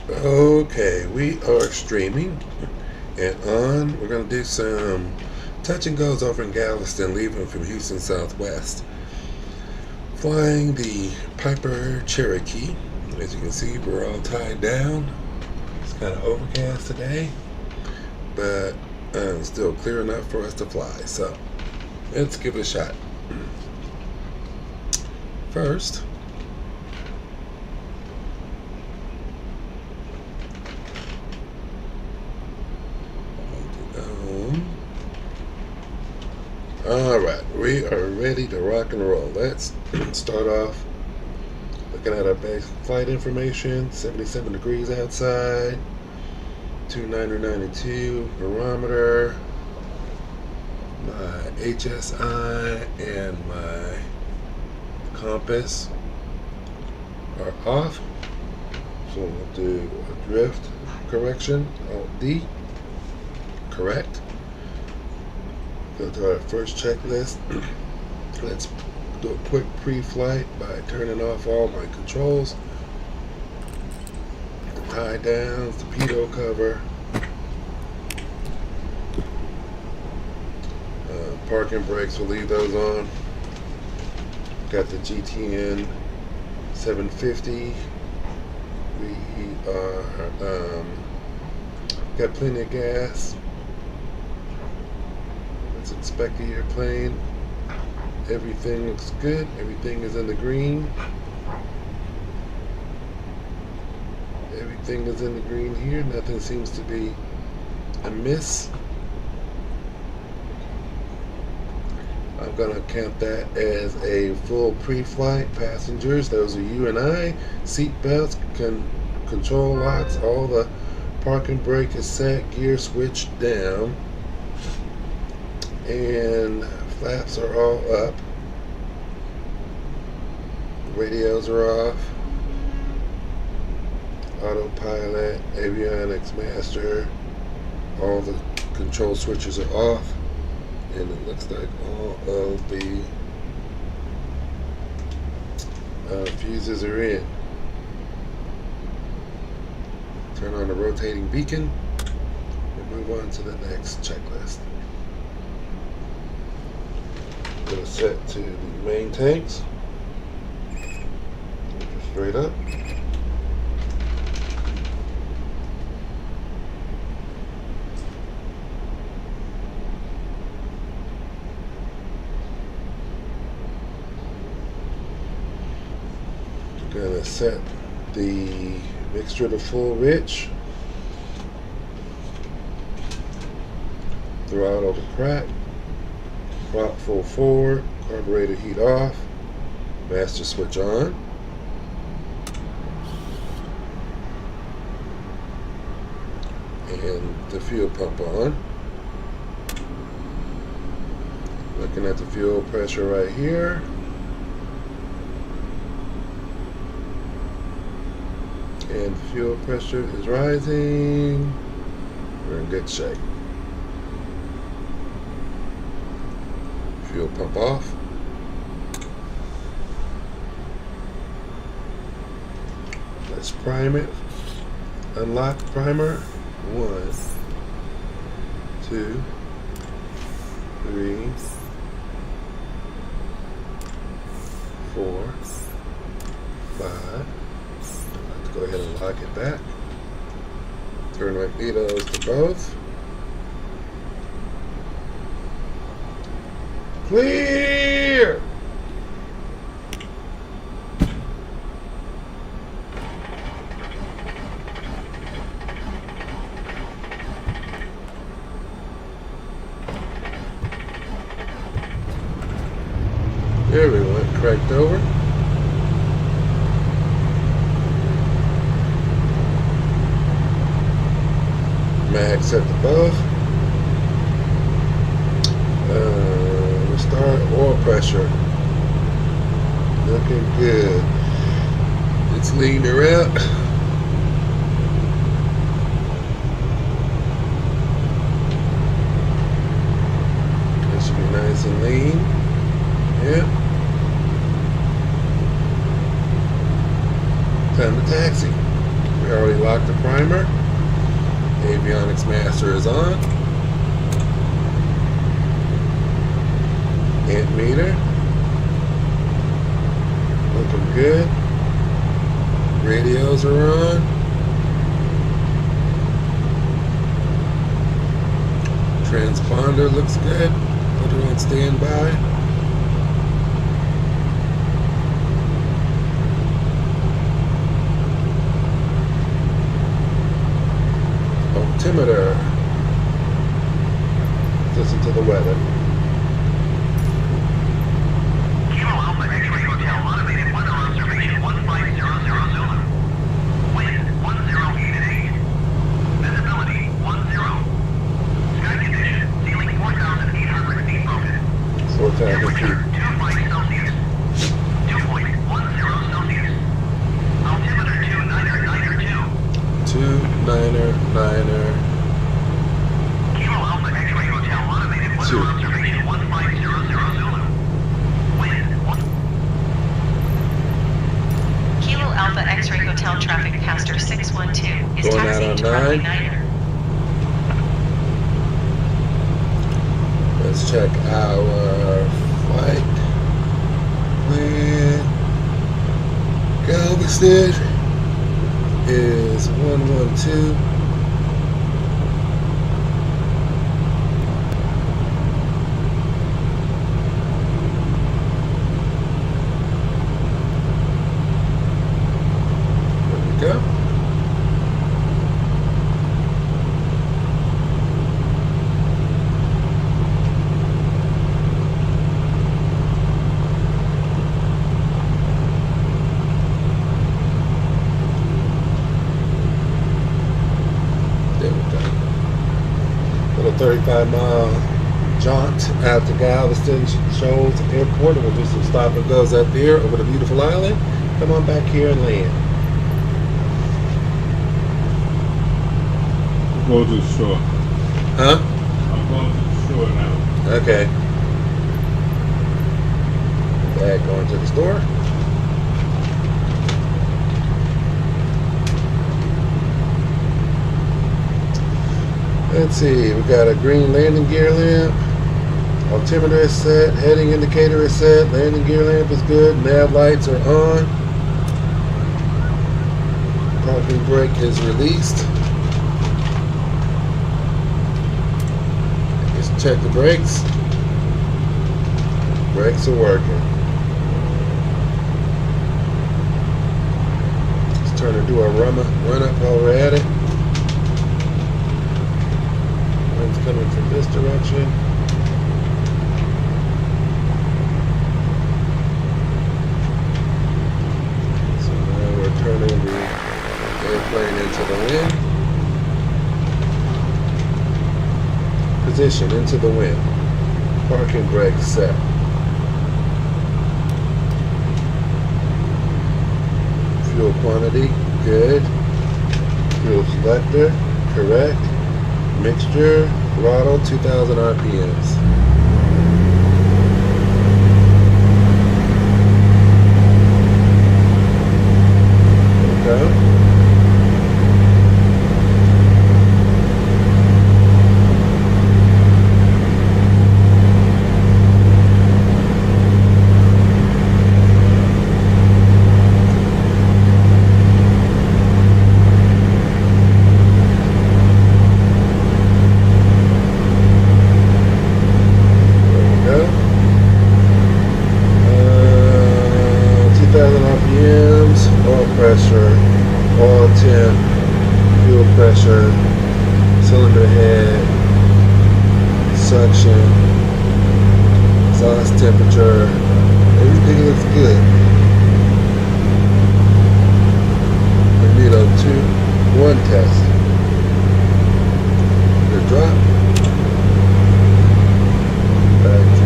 Okay, we are streaming and on. We're going to do some touch and goes over in Galveston, leaving from Houston Southwest. Flying the Piper Cherokee. As you can see, we're all tied down. It's kind of overcast today, but still clear enough for us to fly. So let's give it a shot. First, alright, we are ready to rock and roll. Let's start off looking at our base flight information. 77 degrees outside, 290-92 barometer, my HSI and my compass are off. So we'll do a drift correction, Alt D, correct. Go to our first checklist. Let's do a quick pre-flight by turning off all my controls. The tie downs, the pitot cover, parking brakes, we'll leave those on. Got the GTN 750. We are got plenty of gas. Let's inspect the airplane. Everything looks good. Everything is in the green. Everything is in the green here. Nothing seems to be amiss. I'm going to count that as a full pre-flight. Passengers, those are you and I. Seat belts, control locks, all the parking brake is set, gear switched down, and flaps are all up. Radios are off. Autopilot, avionics master, all the control switches are off. And it looks like all of the fuses are in. Turn on the rotating beacon and move on to the next checklist. Go set to the main tanks. Straight up. Gonna set the mixture to full rich. Throttle to crack. Prop full forward. Carburetor heat off. Master switch on. And the fuel pump on. Looking at the fuel pressure right here. And fuel pressure is rising. We're in good shape. Fuel pump off. Let's prime it. Unlock primer. 1, 2, 3, 4, 5. Go ahead and lock it back. Turn magnetos to both. Clear! There we went, cranked over. Mag set to both. Restart oil pressure. Looking good. It's leaned her out. That should be nice and lean. Yeah. Time to taxi. We already locked the primer. Avionics master is on. Amp meter. Looking good. Radios are on. Transponder looks good. Put it on standby. Altimeter. Listen to the weather. Kilo Alpha X-Ray Hotel, automated weather observation 1500 Zulu. Wind 1088. Visibility 10. Sky condition, ceiling 4,800 feet broken. 4,000 feet. 25 Celsius. 2.10 Celsius. Altimeter 2992. 2992. Kilo Alpha X-Ray Hotel, automated weather observation 1500 Zulu. Wind 1. Kilo Alpha X-Ray Hotel traffic pastor 612 is Going out taxiing on to 9. runway 9er. Let's check our flight plan. Galveston is 112. There we go. There we go. Little 35-mile jaunt out to Galveston Shoals Airport, and we'll do some stop and goes out there over the beautiful island. Come on back here and land. Go to the store. Huh? I'm going to the store now. Okay. Back going to the store. Let's see, we got a green landing gear lamp. Altimeter is set, heading indicator is set, landing gear lamp is good, nav lights are on. Parking brake is released. Just check the brakes. Brakes are working. Let's turn and do a run up while we're at it. Wind's coming from this direction. So now we're turning the airplane into the wind. Position into the wind. Parking brake set. Fuel quantity, good. Fuel selector, correct. Mixture, throttle, 2,000 RPMs. Okay. Pressure, oil temp, fuel pressure, cylinder head, suction, exhaust temperature, everything looks good. Magneto 2-1 test. Good drop. Back to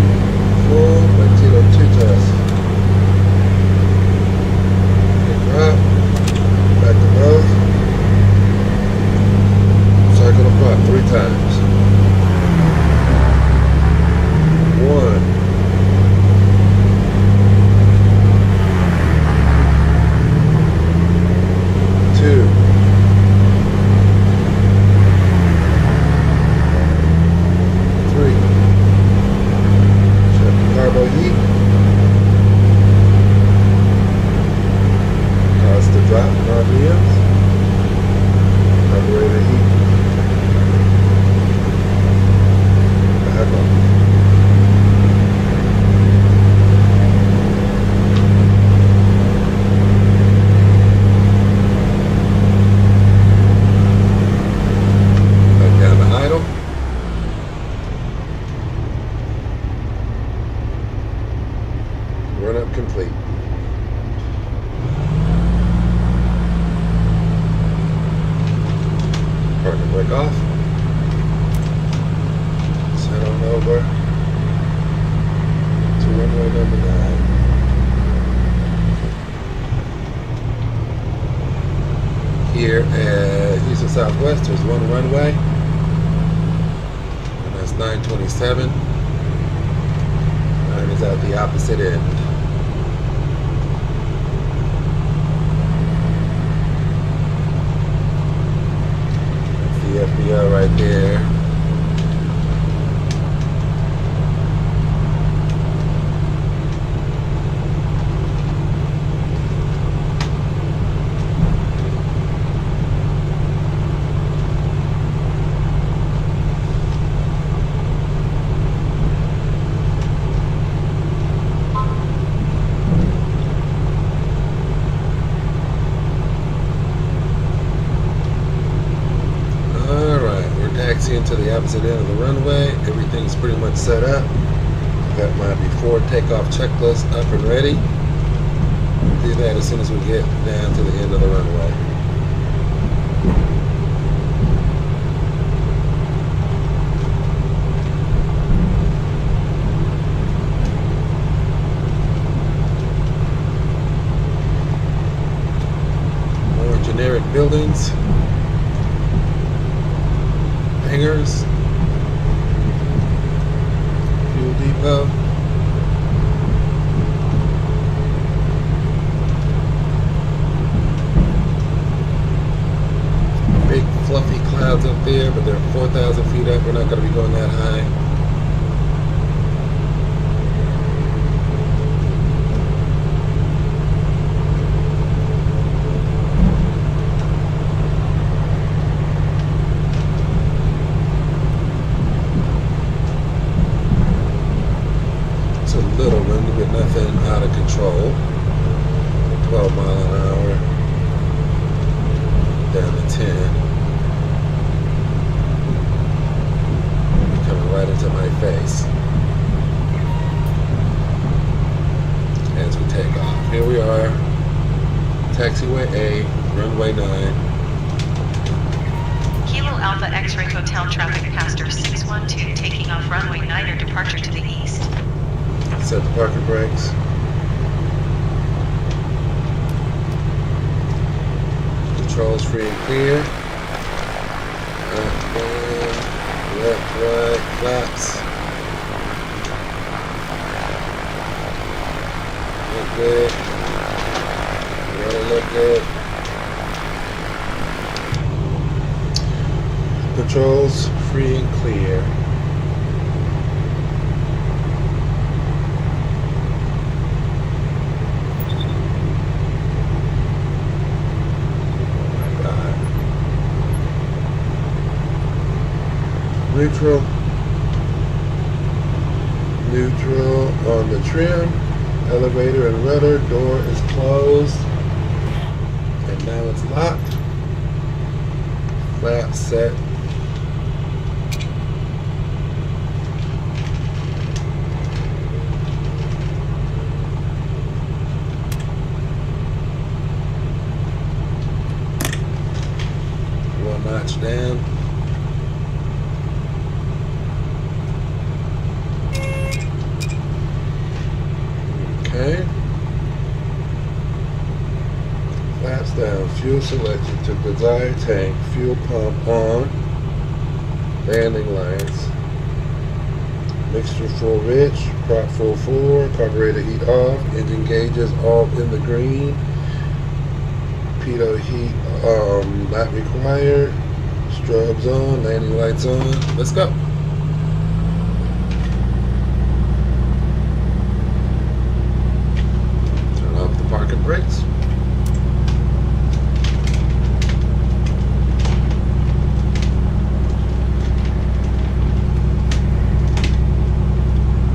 full, Magneto 2 test. Up, back to both. Circle the prop 3 times. 1, take off. Let's head on over to runway number 9. Here at Houston Southwest, there's one runway, and that's 927. 9 is at the opposite end. That's the FBO right there. Taxiing to the opposite end of the runway. Everything's pretty much set up. Got my before takeoff checklist up and ready. Do that as soon as we get down to the end of the runway. More generic buildings. Hangars, fuel depot, big fluffy clouds up there, but they're 4,000 feet up. We're not going to be going that high. Little windy, but nothing out of control. 12 mile an hour down to 10. Coming right into my face as we take off. Here we are, taxiway A, runway 9. Kilo Alpha X-Ray Hotel traffic passenger 612 taking off runway 9 or departure to the east. Set the parking brakes. Controls free and clear. Up, down, left, right, flaps. Look good. Really look good. Controls free and clear. Neutral on the trim, elevator and rudder, door is closed, and now it's locked, flap set, one notch down. Okay. Flaps down. Fuel selected to desired tank. Fuel pump on. Landing lines. Mixture full rich. Prop full 4. Carburetor heat off. Engine gauges all in the green. Pitot heat not required. Strobes on. Landing lights on. Let's go. Parking brakes.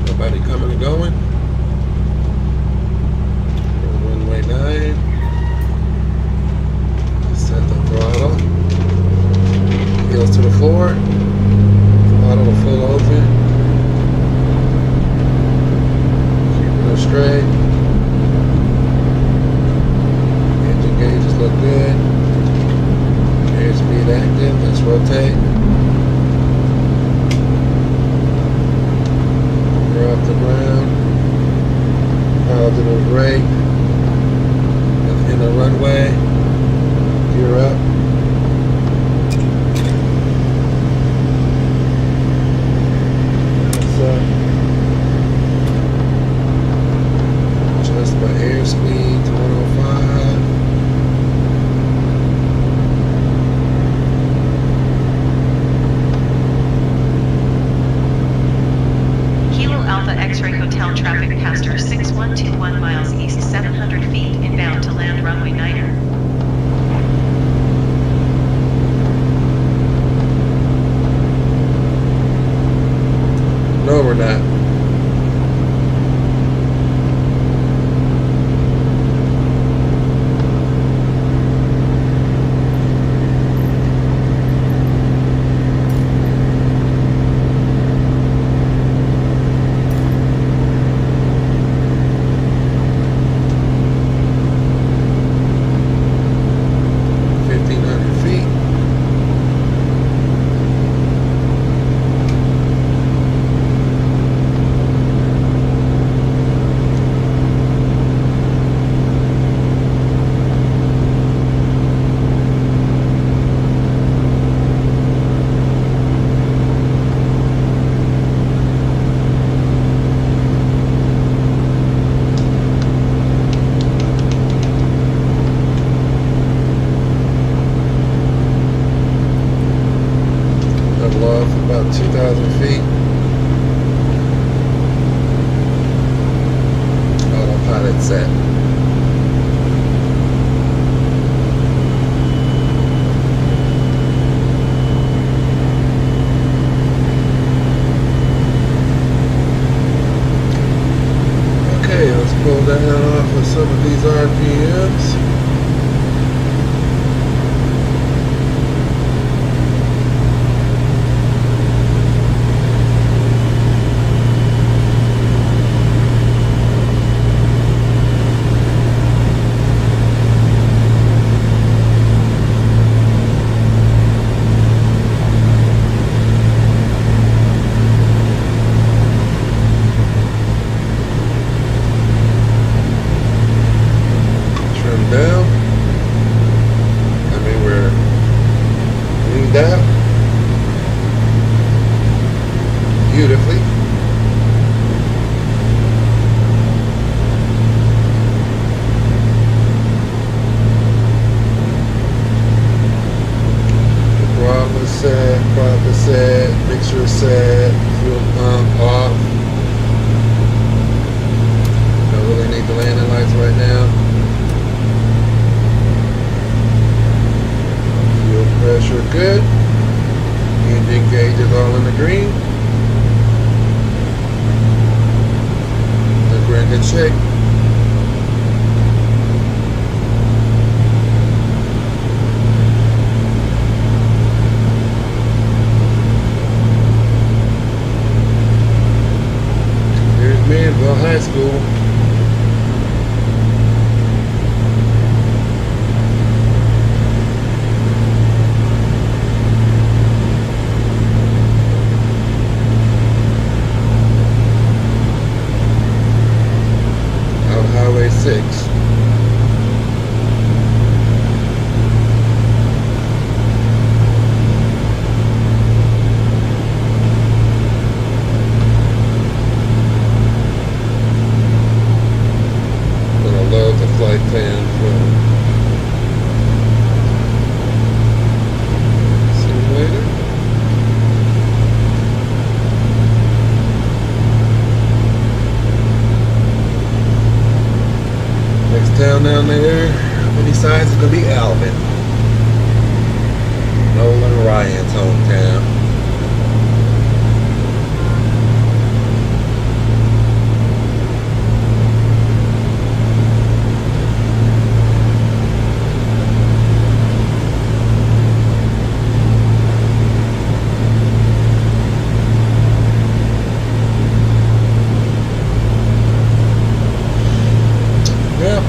Nobody coming and going. Runway 9. Set the throttle. Heels to the floor. Throttle to full open. Keeping it straight. Gauges look good. Airspeed Speed active. Let's rotate. We're off the ground. Positive brake. In the runway. Gear up. Adjust my airspeed to 105. Kilo Alpha X-Ray Hotel traffic passenger 6121 miles east 700 feet inbound to land runway Niner. No, we're not. Off about 2,000 feet. Autopilot set. Okay, let's pull down off of some of these RPMs. Down. I mean, we're leaned out beautifully. The throttle set, proper set, mixture set, fuel pump off. Don't really need the landing lights right now. Pressure good. Engine gauge is all in the green. Look, we're in good shape. Here's Manville High School. Highway 6. Gonna load the flight plan from simulator. Next town down there, on these sides is gonna be Alvin. Nolan Ryan's hometown.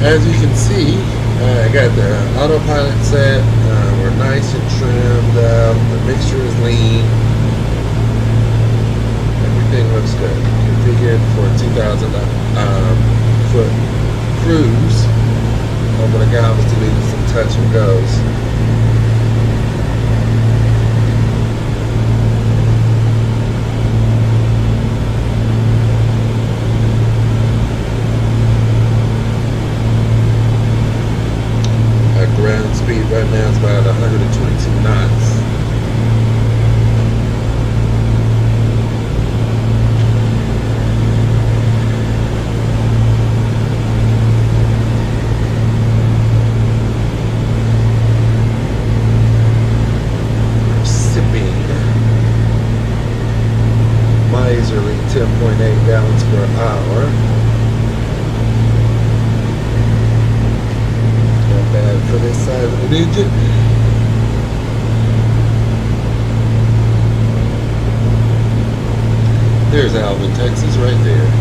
As you can see, I got the autopilot set. We're are nice and trimmed out. The mixture is lean. Everything looks good. Configured for a 2,000 foot cruise over the Galveston, needing some touch and goes. Our ground speed right now is about 122 knots. Miserly 10.8 gallons per hour. Not bad for this size of an engine. There's Alvin, Texas, right there.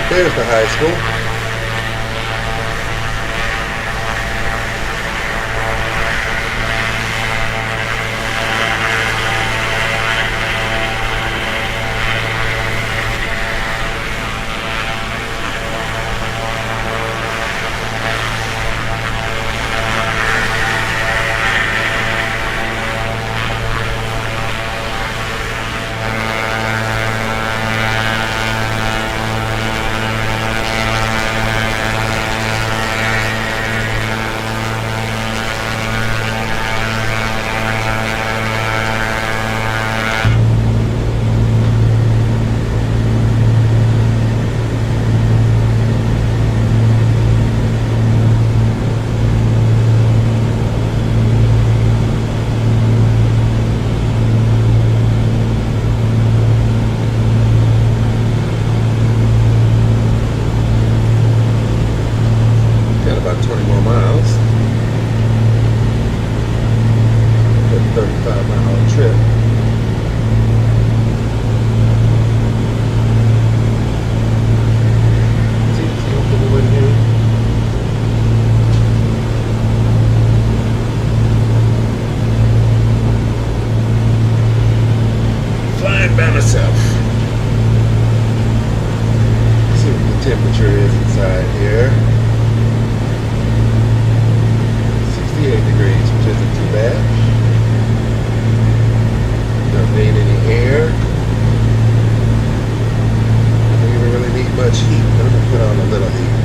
There's the high school. About 20 more miles. A 35-mile trip. Flying by myself. See what the temperature is inside here. 68 degrees, which isn't too bad. Don't need any air. Don't even really need much heat. I'm gonna put on a little heat.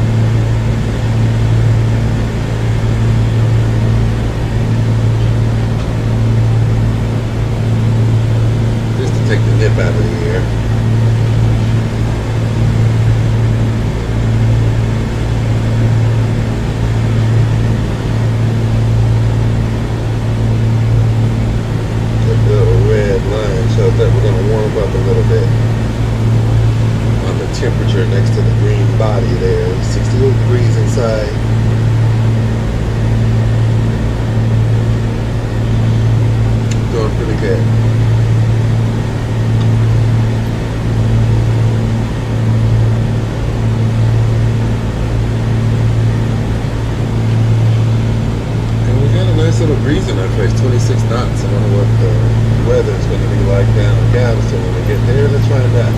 Just to take the nip out of the air. So that we're going to warm up a little bit on the temperature next to the green body there. 68 degrees inside. Doing pretty good. And we got a nice little breeze in our face, 26 knots. I wonder what the weather is going to be like down in Galveston when we get there. Let's find out.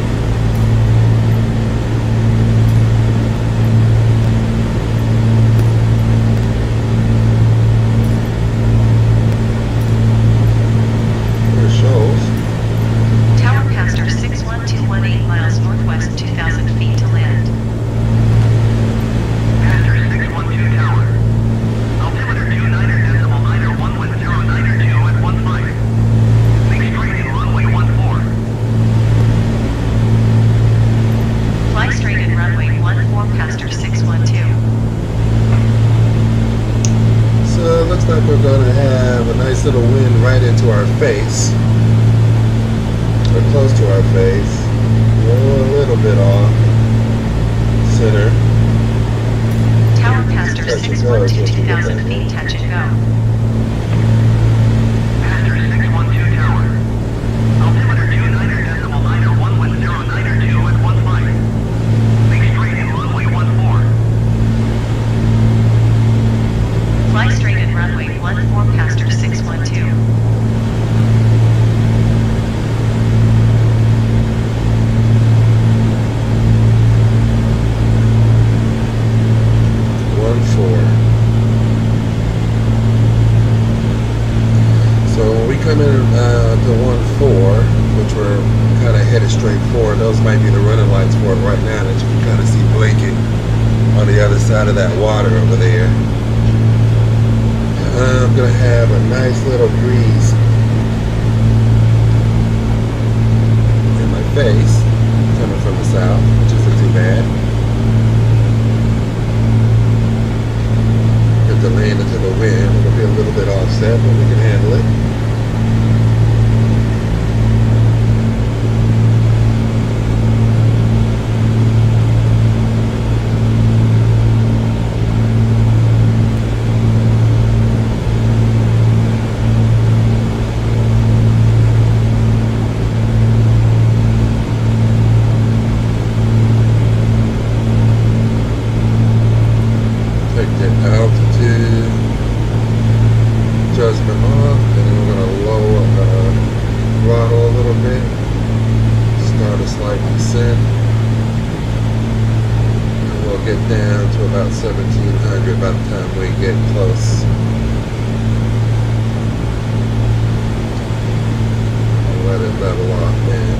There's Shoals. Tower Pastor 61218 miles northwest, 2,000 feet to land. pastor 612. So it looks like we're going to have a nice little wind right into our face, or close to our face. We're a little bit off center. Tower pastor Touch and go is 612 what you get 2000 right feet, now. touch and go. Pastor 612 tower. Altimeter 29.901 with 092 at 15. Make straight in runway 14. Fly straight in runway 14 pastor 612. So when we come in to 1-4, which we're kind of headed straight forward, those might be the running lights for it right now that you can kind of see blinking on the other side of that water over there. I'm going to have a nice little breeze in my face coming from the south, which isn't too bad. Get the land into the wind. It'll be a little bit offset, but we can handle it. Take the altitude adjustment off, and then we're going to lower throttle a little bit, start a slight descent, and we'll get down to about 1700 by the time we get close. I'll let it level off then.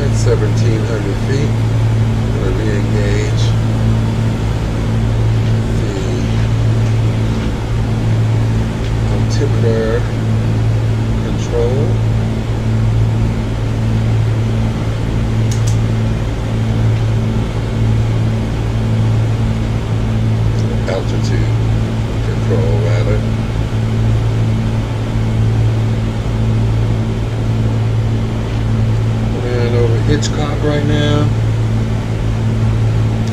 At 1,700 feet, I'm going to re-engage the altimeter control. Altitude control, rather. And over Hitchcock right now.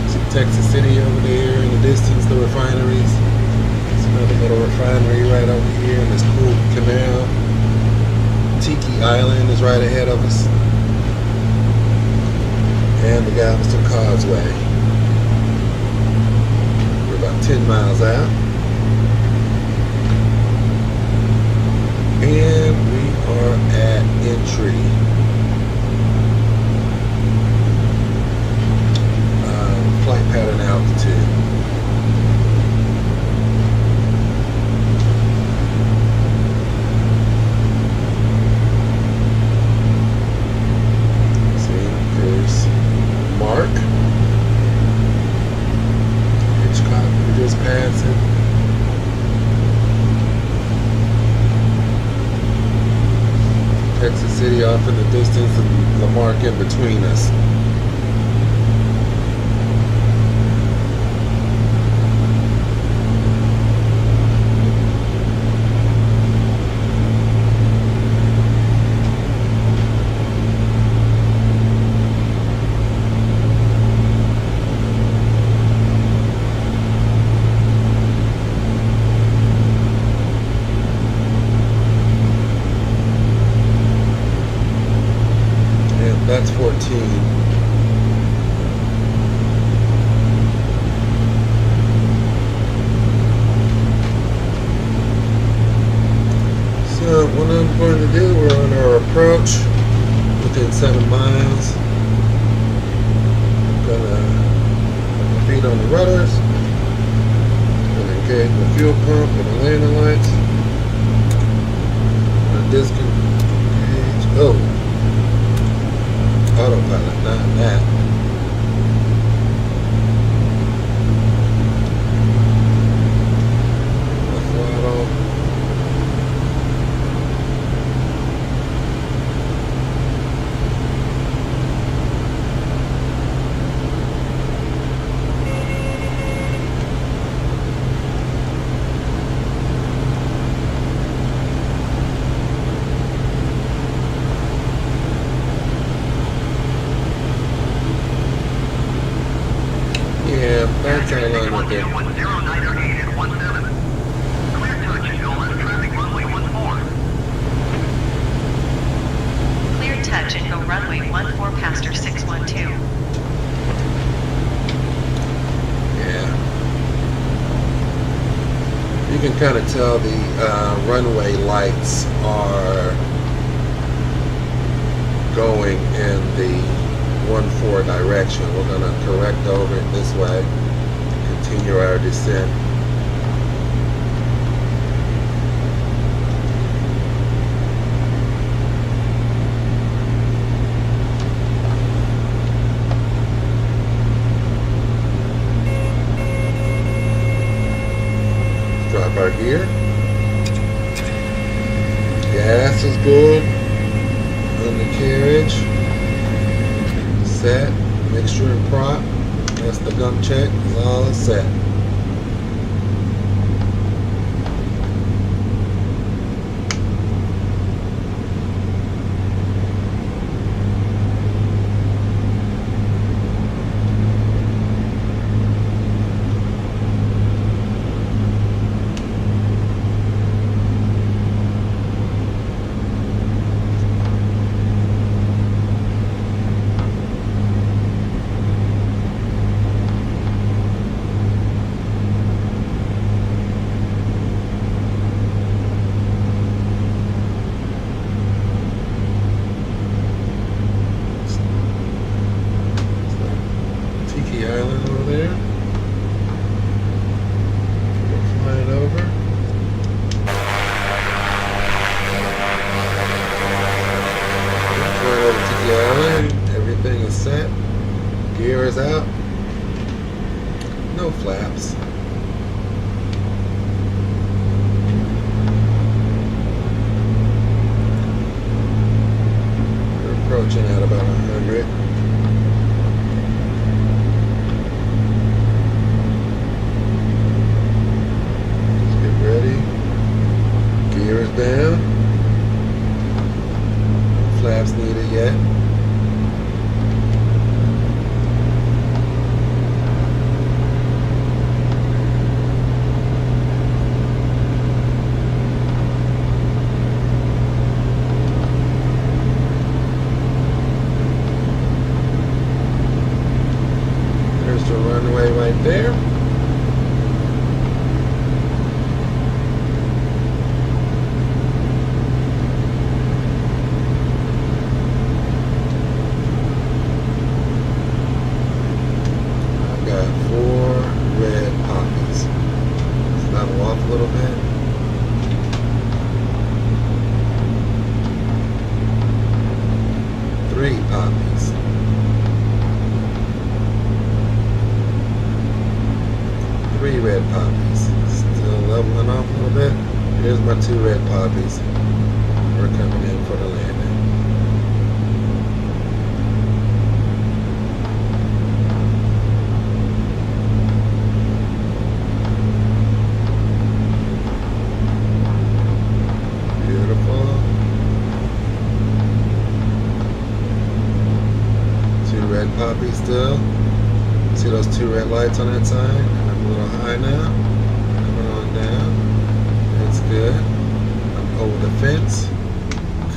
See Texas City over there in the distance, the refineries. There's another little refinery right over here in this cool canal. Tiki Island is right ahead of us. And the Galveston Causeway. We're about 10 miles out. And we are at entry. Flight pattern altitude. See, there's Mark. Hitchcock, we just passed it. Texas City off in the distance and Lamarck in between us. That's 14. So when I'm we're going to do, we're on our approach within 7 miles. Gonna put my feet on the rudders. Gonna engage the fuel pump and the landing lights. Gonna disengage. Oh, autopilot, not that. The throttle. Yeah, that's our line right there. 0908 at 17. Clear touch and go left traffic runway 14. Clear touch and go runway 14 Pastor 612. Yeah. You can kind of tell the runway lights are going in the 14 direction. We're going to correct over it this way, continue our descent. Drop our gear. Gas is good on the carriage. Set, mixture and prop. That's the dump check. It's all set. Tiki Island over there. We're flying over. We're flying over Tiki Island. Everything is set. Gear is out. No flaps. We're approaching at about 100. Gear is down. No flaps needed yet. There's the runway right there. Got 4 red poppies. Let's level off a little bit. Three poppies. Three red poppies. Still leveling off a little bit. Here's my 2 red poppies. We're coming in for the landing. Beautiful. 2 red poppies still. See those 2 red lights on that side? I'm a little high now. Coming on down. That's good. I'm over the fence.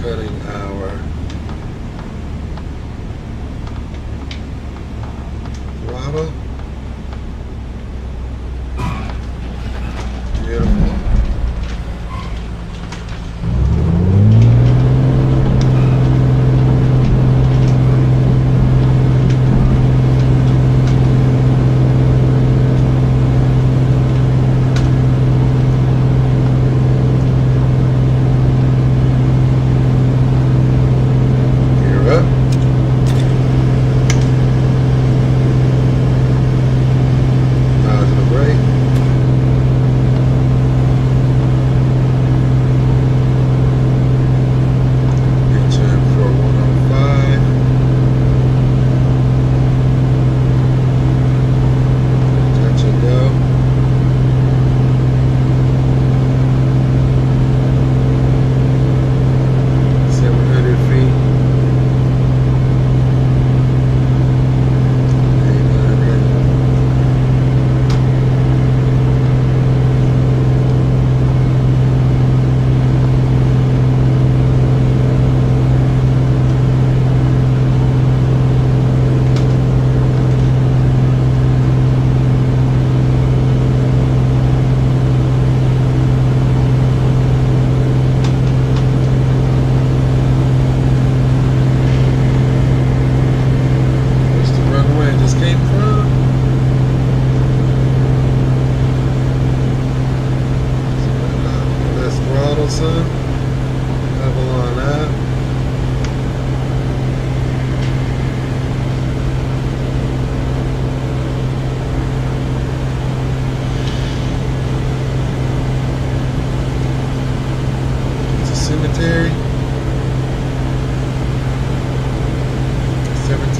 Cutting our throttle. Beautiful.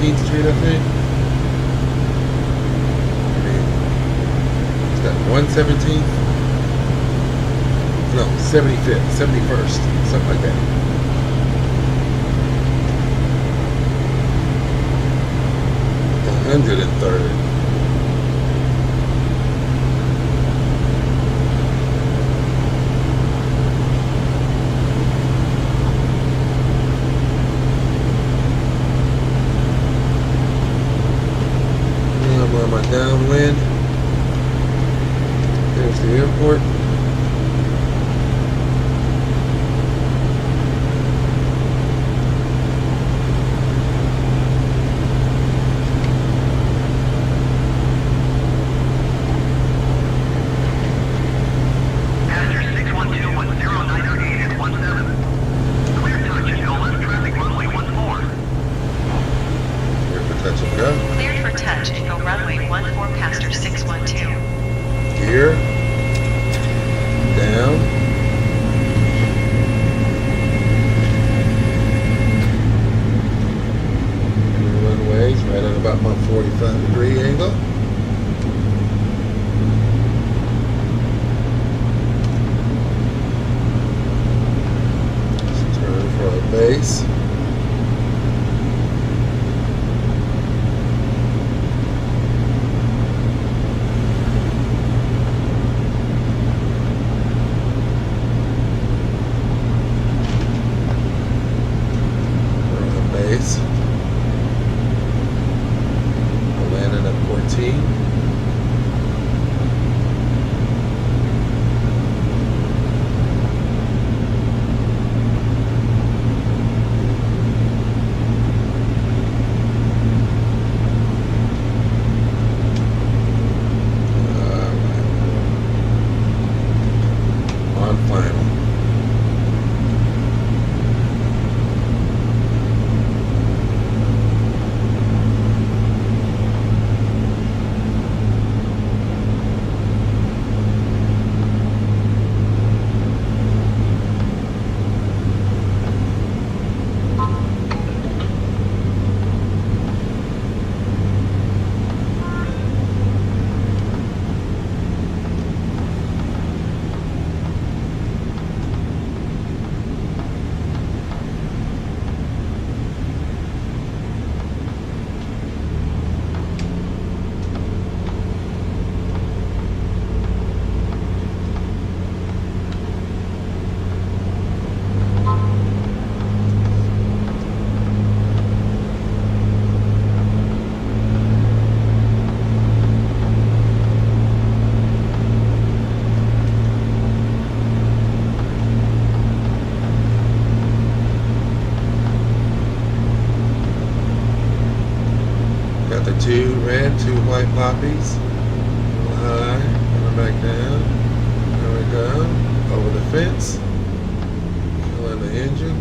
17th Street, I think. Is that 117th? No, 75th, 71st, something like that. The 103rd. I'm on my downwind. There's the airport. Passenger 612 with 0908 at 17. Clear touch and go left traffic runway 14. Here for touch and go. Cleared for touch and go runway 14 past 612. Gear. Down. Runways right at about my 45-degree angle. Let's turn for our base. We're on base. We're landing at 14. On final. Got the two red, two white poppies. A little high, coming back down. There we go. Over the fence. Killing the engine.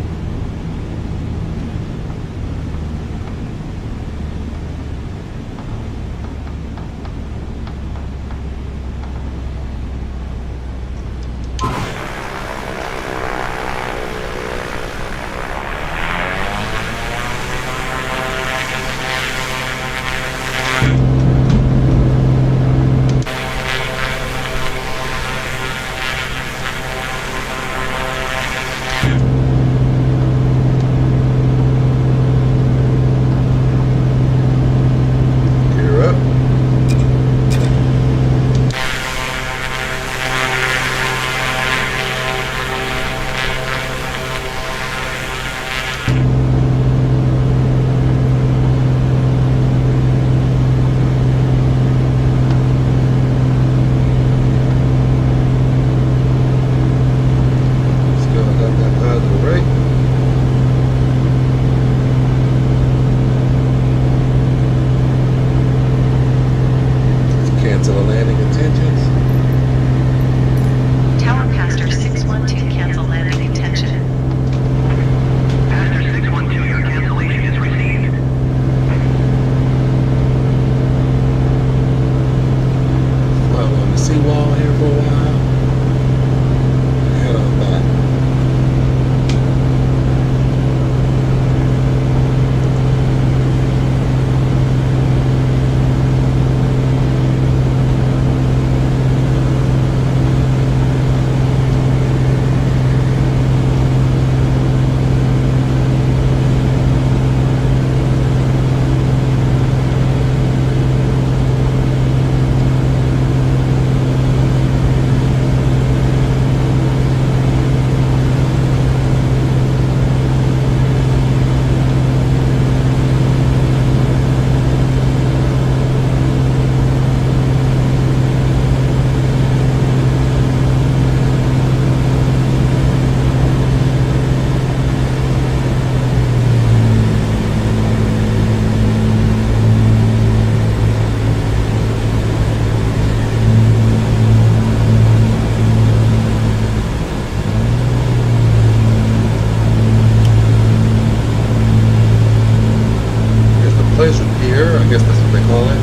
guess that's what they call it.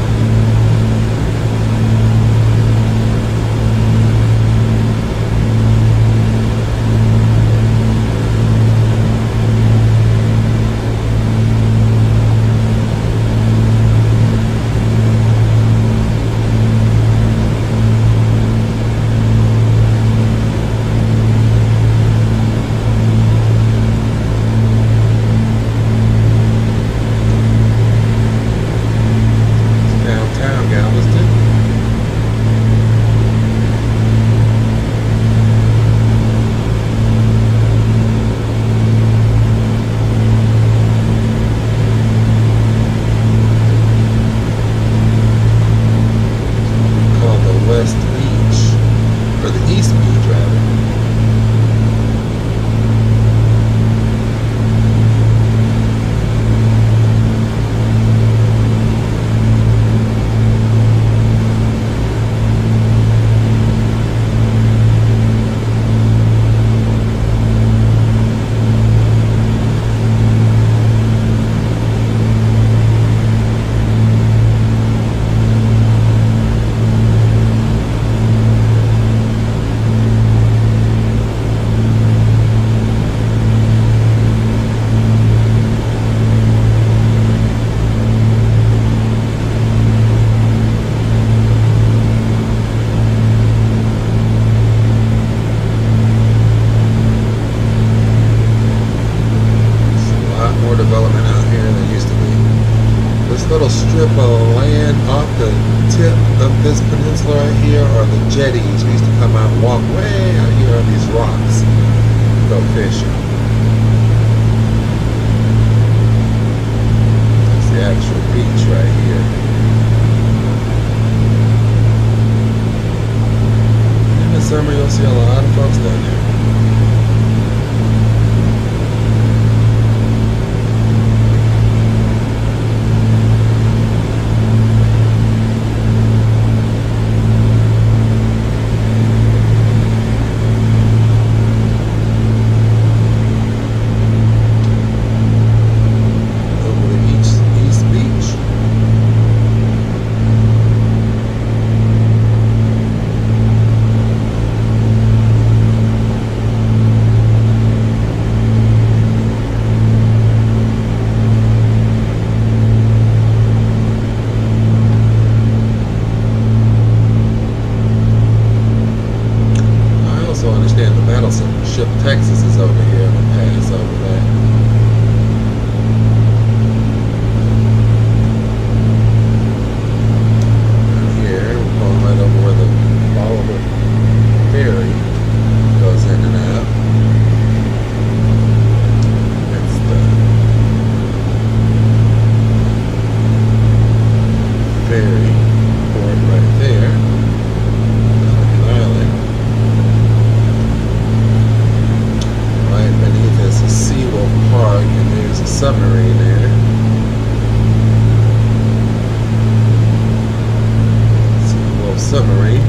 Downtown Galveston. Called the West Beach, or the East Beach rather. More development out here than there used to be. This little strip of land off the tip of this peninsula right here are the jetties. We used to come out and walk way out here on these rocks, go fishing. That's the actual beach right here. In the summer you'll see a lot of folks down there. Ship Texas is over here and pass over that. And here we're going right over where the Bolivar Ferry goes in and out. That's the ferry port right there. Pelican Island. Right beneath us is SeaWolf Park, and there's a submarine there. SeaWolf submarine.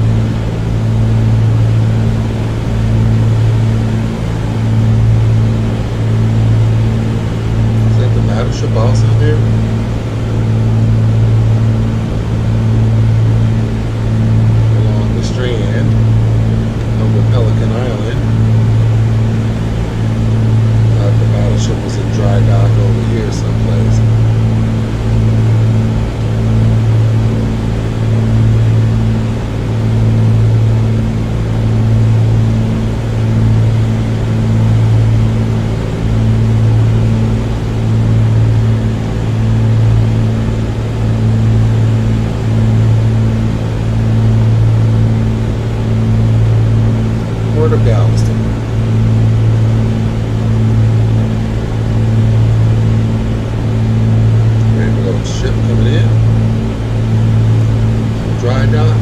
Is that the battleship also there? Along the strand over Pelican Island. The battleship was in dry dock over here someplace. Port of Galveston. Ship coming in. Dry dock.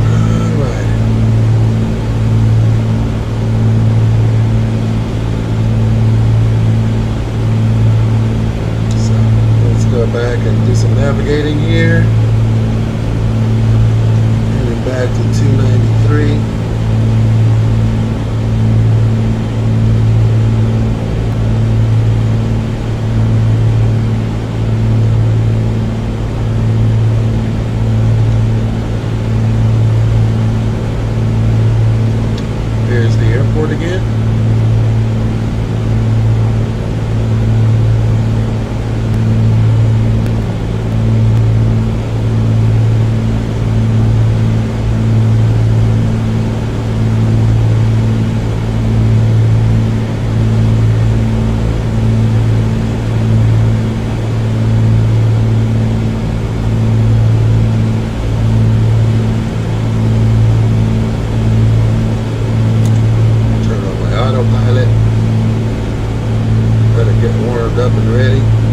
Alright. So let's go back and do some navigating here. Heading back to 293. airport again. Turn on my autopilot. Let it get warmed up and ready.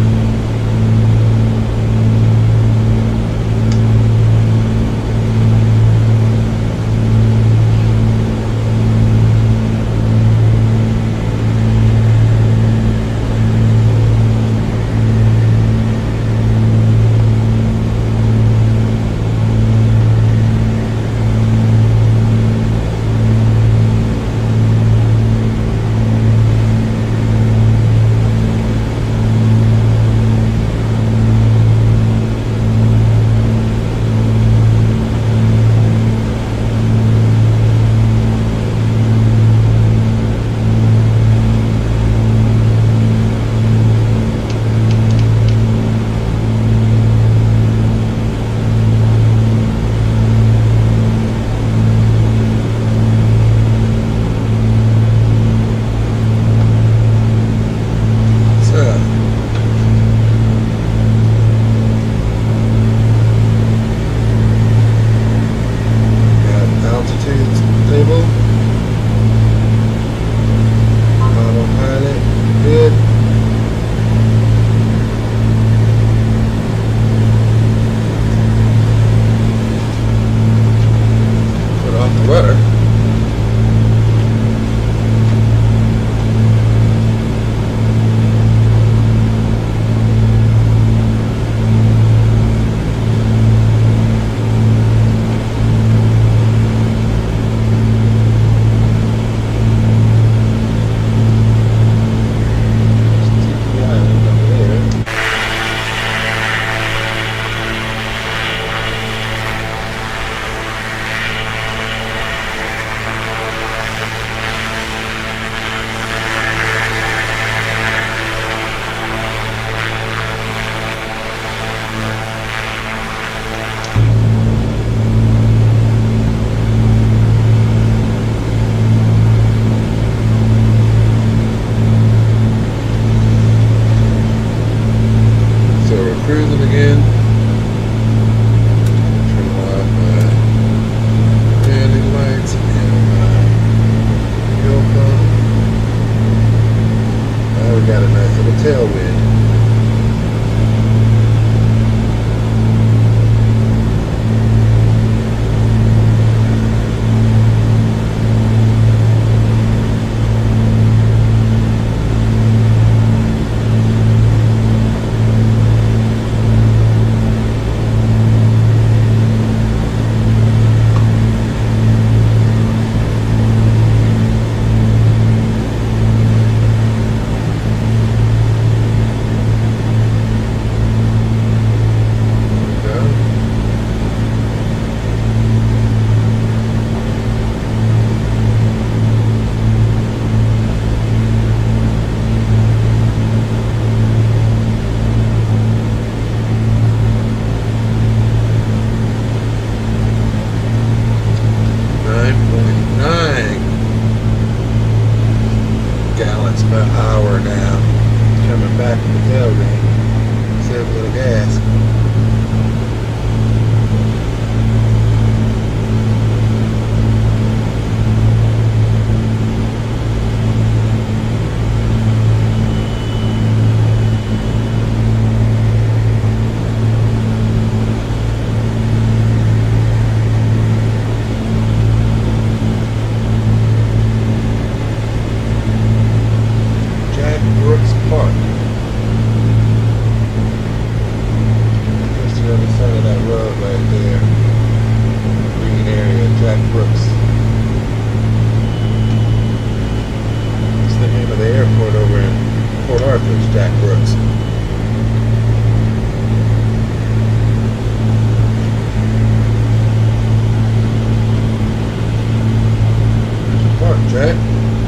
Jack.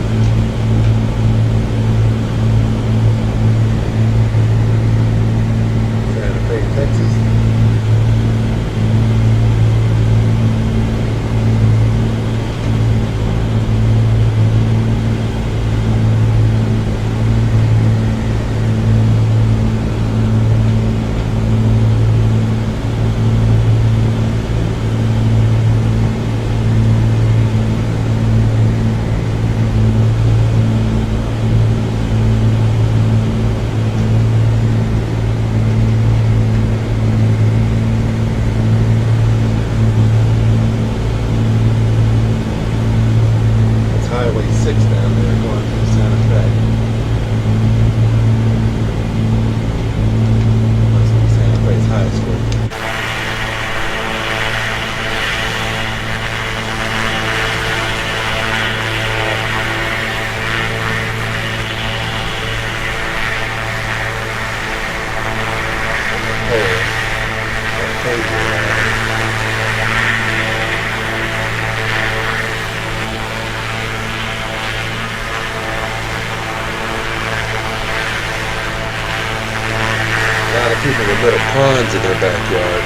6 down there going to Santa Fe. Must be Santa Fe's high school. A lot of people with little ponds in their backyard.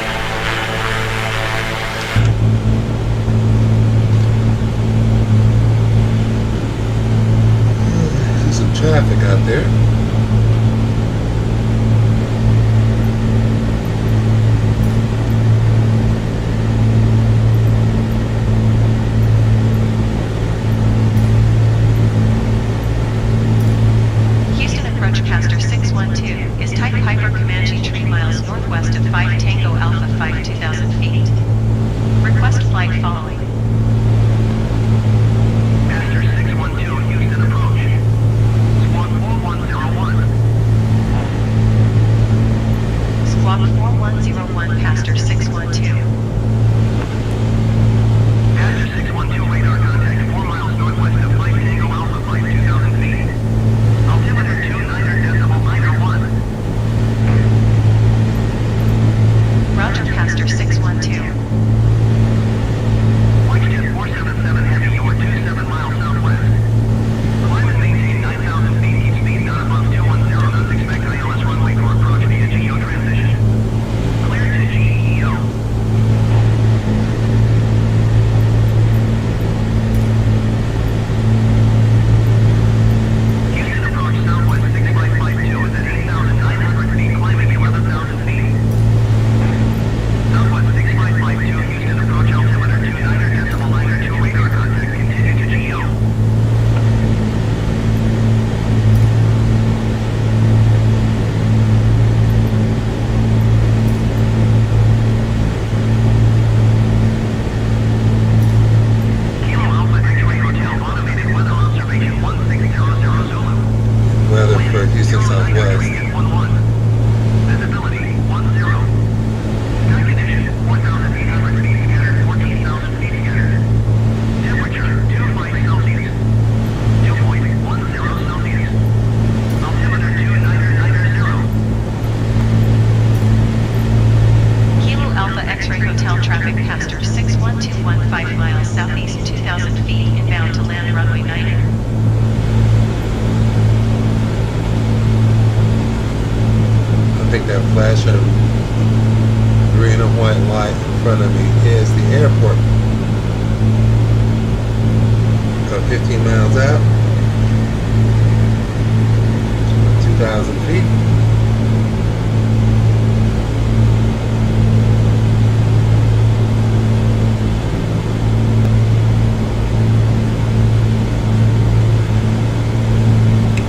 See some traffic out there. Houston approach Pastor 612 is Type Piper Comanche 3 miles northwest of 5 Tango Alpha 5 2000 feet. Request flight following. Pastor 612, Houston approach. Squawk 4101. Squawk 4101 Pastor 612. Pastor 612, radar contact 4 miles northwest of 5 Tango Alpha 5 2000 feet. Altimeter 29.91. Roger Pastor 612. Wingspan 477 heavy or 27 miles southwest. Climb and maintain 9,000 feet. Keep speed not above 210 knots. Expect ILS runway for approach via GEO transition. Clear to GEO. Houston approach southwest 6552 is at 8,900 feet, climbing 11,000 feet. Southwest 6552, Houston approach altimeter 29.92 radar contact, continue to GEO. Kilo Alpha X-Ray Hotel, automated weather observation 1600 Zulu. Weather for Houston Southwest. Visibility 10. Sky condition 4,800 feet scattered, 14,000 feet scattered. Temperature 25 Celsius. 2.10 Celsius. Altimeter 2990. Kilo Alpha X-Ray Hotel traffic Pastor 61215 miles southeast 2000 feet inbound to land runway 90. I think that flashing green and white light in front of me is the airport. About 15 miles out. 2,000 feet.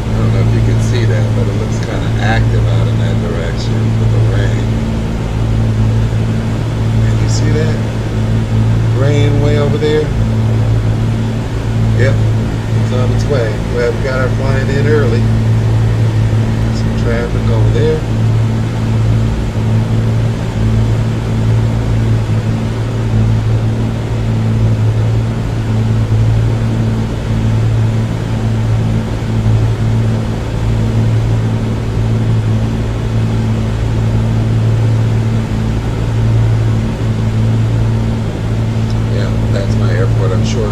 I don't know if you can see that, but it looks kind of active out in that direction with the rain. Can you see that? Rain way over there? Yep, it's on its way. Glad we got our flying in early. Some traffic over there. Yeah, that's my airport, I'm sure.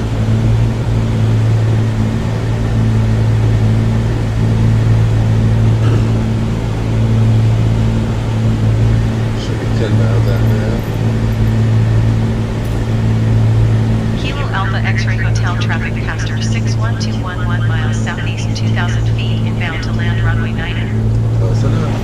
Should be 10 miles out now. Kilo Alpha X-Ray Hotel traffic Pastor 61211 miles southeast 2000 feet inbound to land runway 90. Close enough.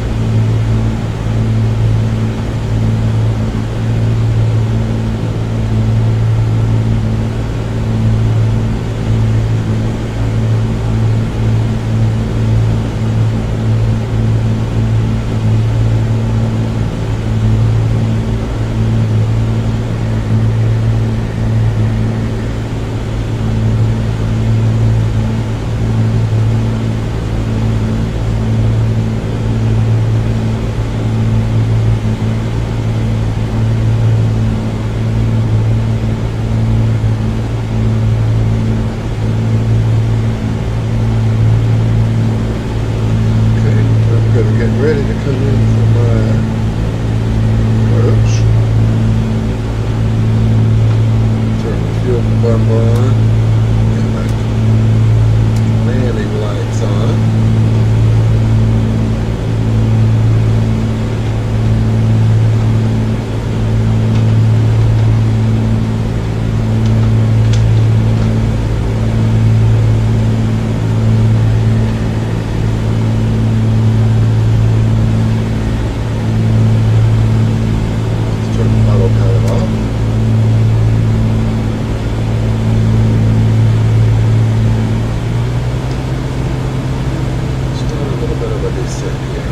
bump on. Got my landing lights on. Let's turn the autopilot off. Start a little bit of a descent here.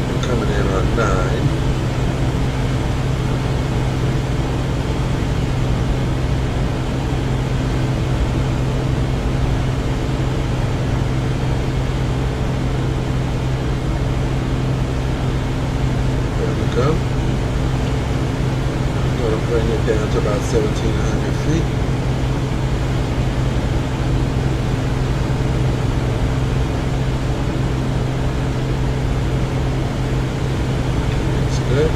I'm coming in on 9. There we go. I'm going to bring it down to about 1,700 feet. That's good.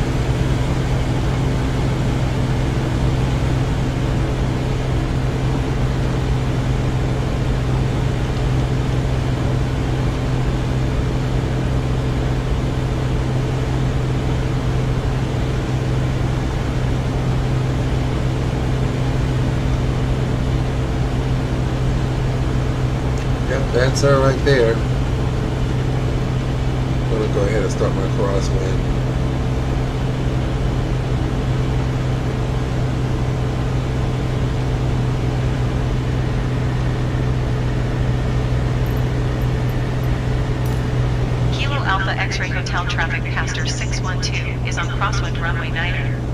Yep, that's her right there. I'm going to go ahead and start my crosswind. Kilo Alpha X-Ray Hotel traffic passenger 612 is on crosswind runway 9.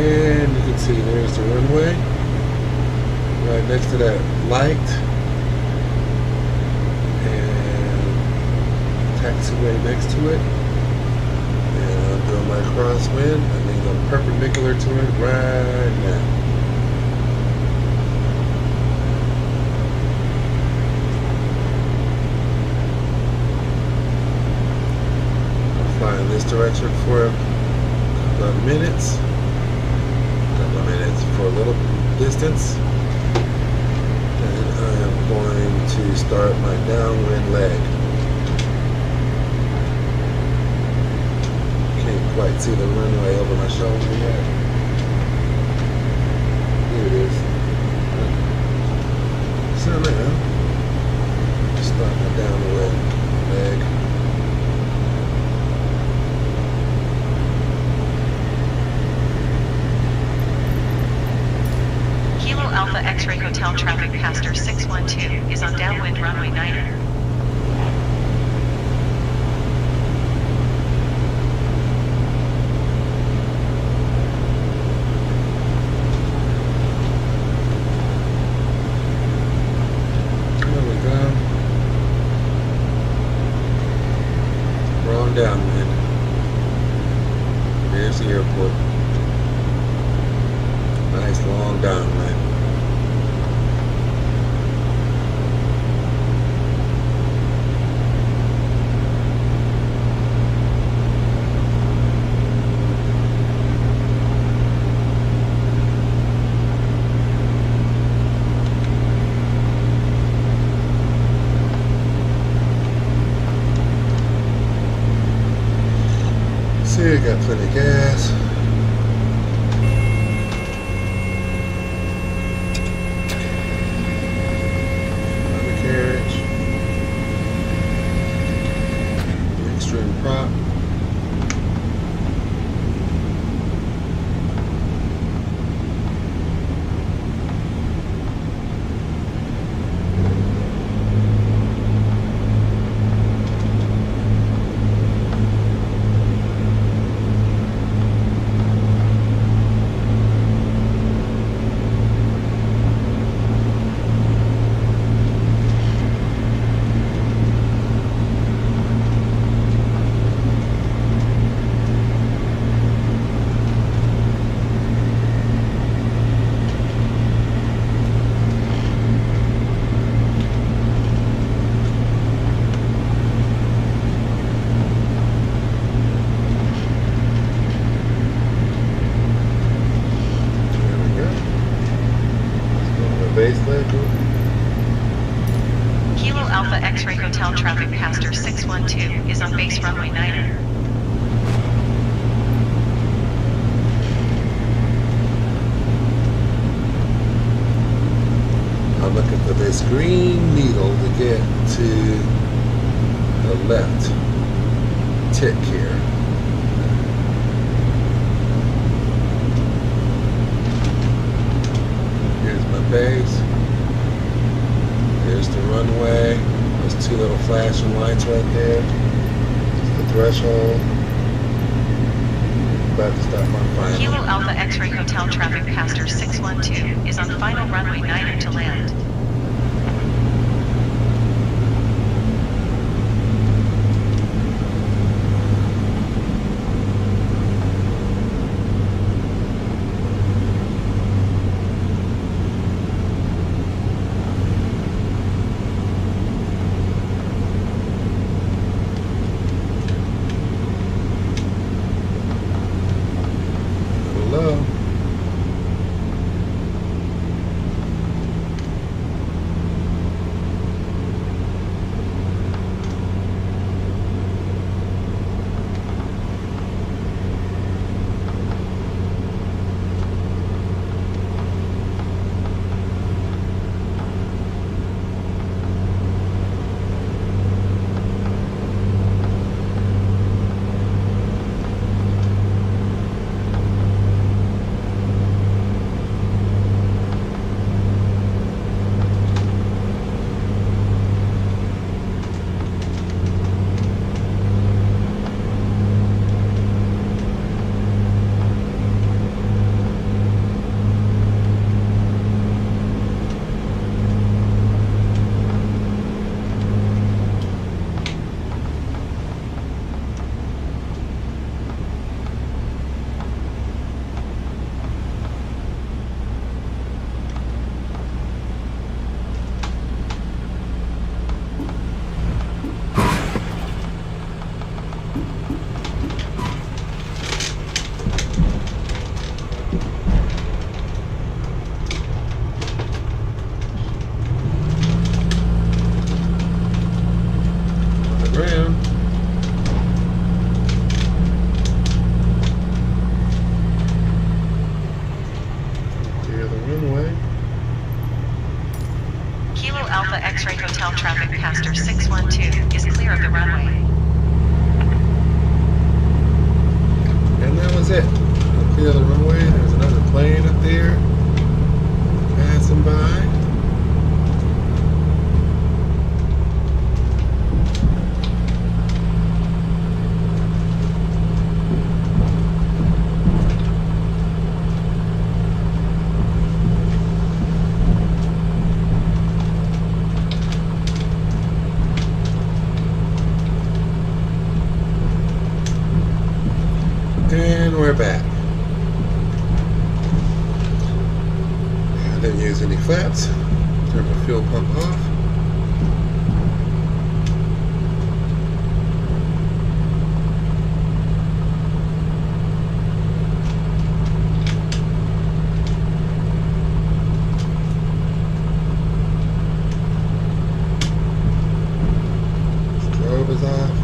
And you can see there's the runway. Right next to that light. And taxiway next to it. And I'm doing my crosswind. That means I'm perpendicular to it right now. I'm flying this direction for a couple of minutes. For a little distance, and I am going to start my downwind leg. Can't quite see the runway over my shoulder yet. Here it is. So now, start my downwind leg. Alpha X-Ray Hotel traffic passenger 612 is on downwind runway 9. There we go. We're on downwind. There's the airport. Nice long downwind. base label. Kilo Alpha X-Ray Hotel traffic passenger 612 is on base runway 9er. I'm looking for this green needle to get to the left tick here. Here's my base. Here's the runway. There's two little flashing lights right there. It's the threshold. About to start my final. Kilo Alpha X-Ray Hotel traffic passenger 612 is on final runway 9er to land. Hello. Ground. Clear the runway. Kilo Alpha X-Ray Hotel traffic passenger 612 is clear of the runway. And that was it. I'll clear the runway. There's another plane up there passing by. And we're back. I didn't use any flaps. Turn my fuel pump off. Strobe is off.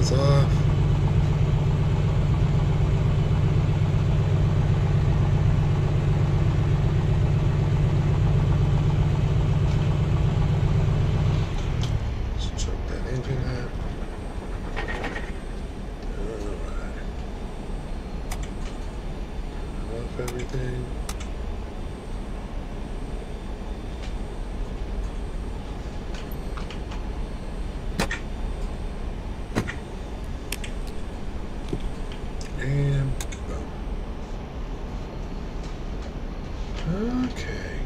those off. Let's choke that engine out. Alright. Off everything. And boom. Okay.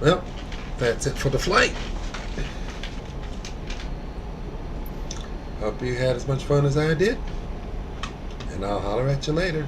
Well, that's it for the flight. Hope you had as much fun as I did. And I'll holler at you later.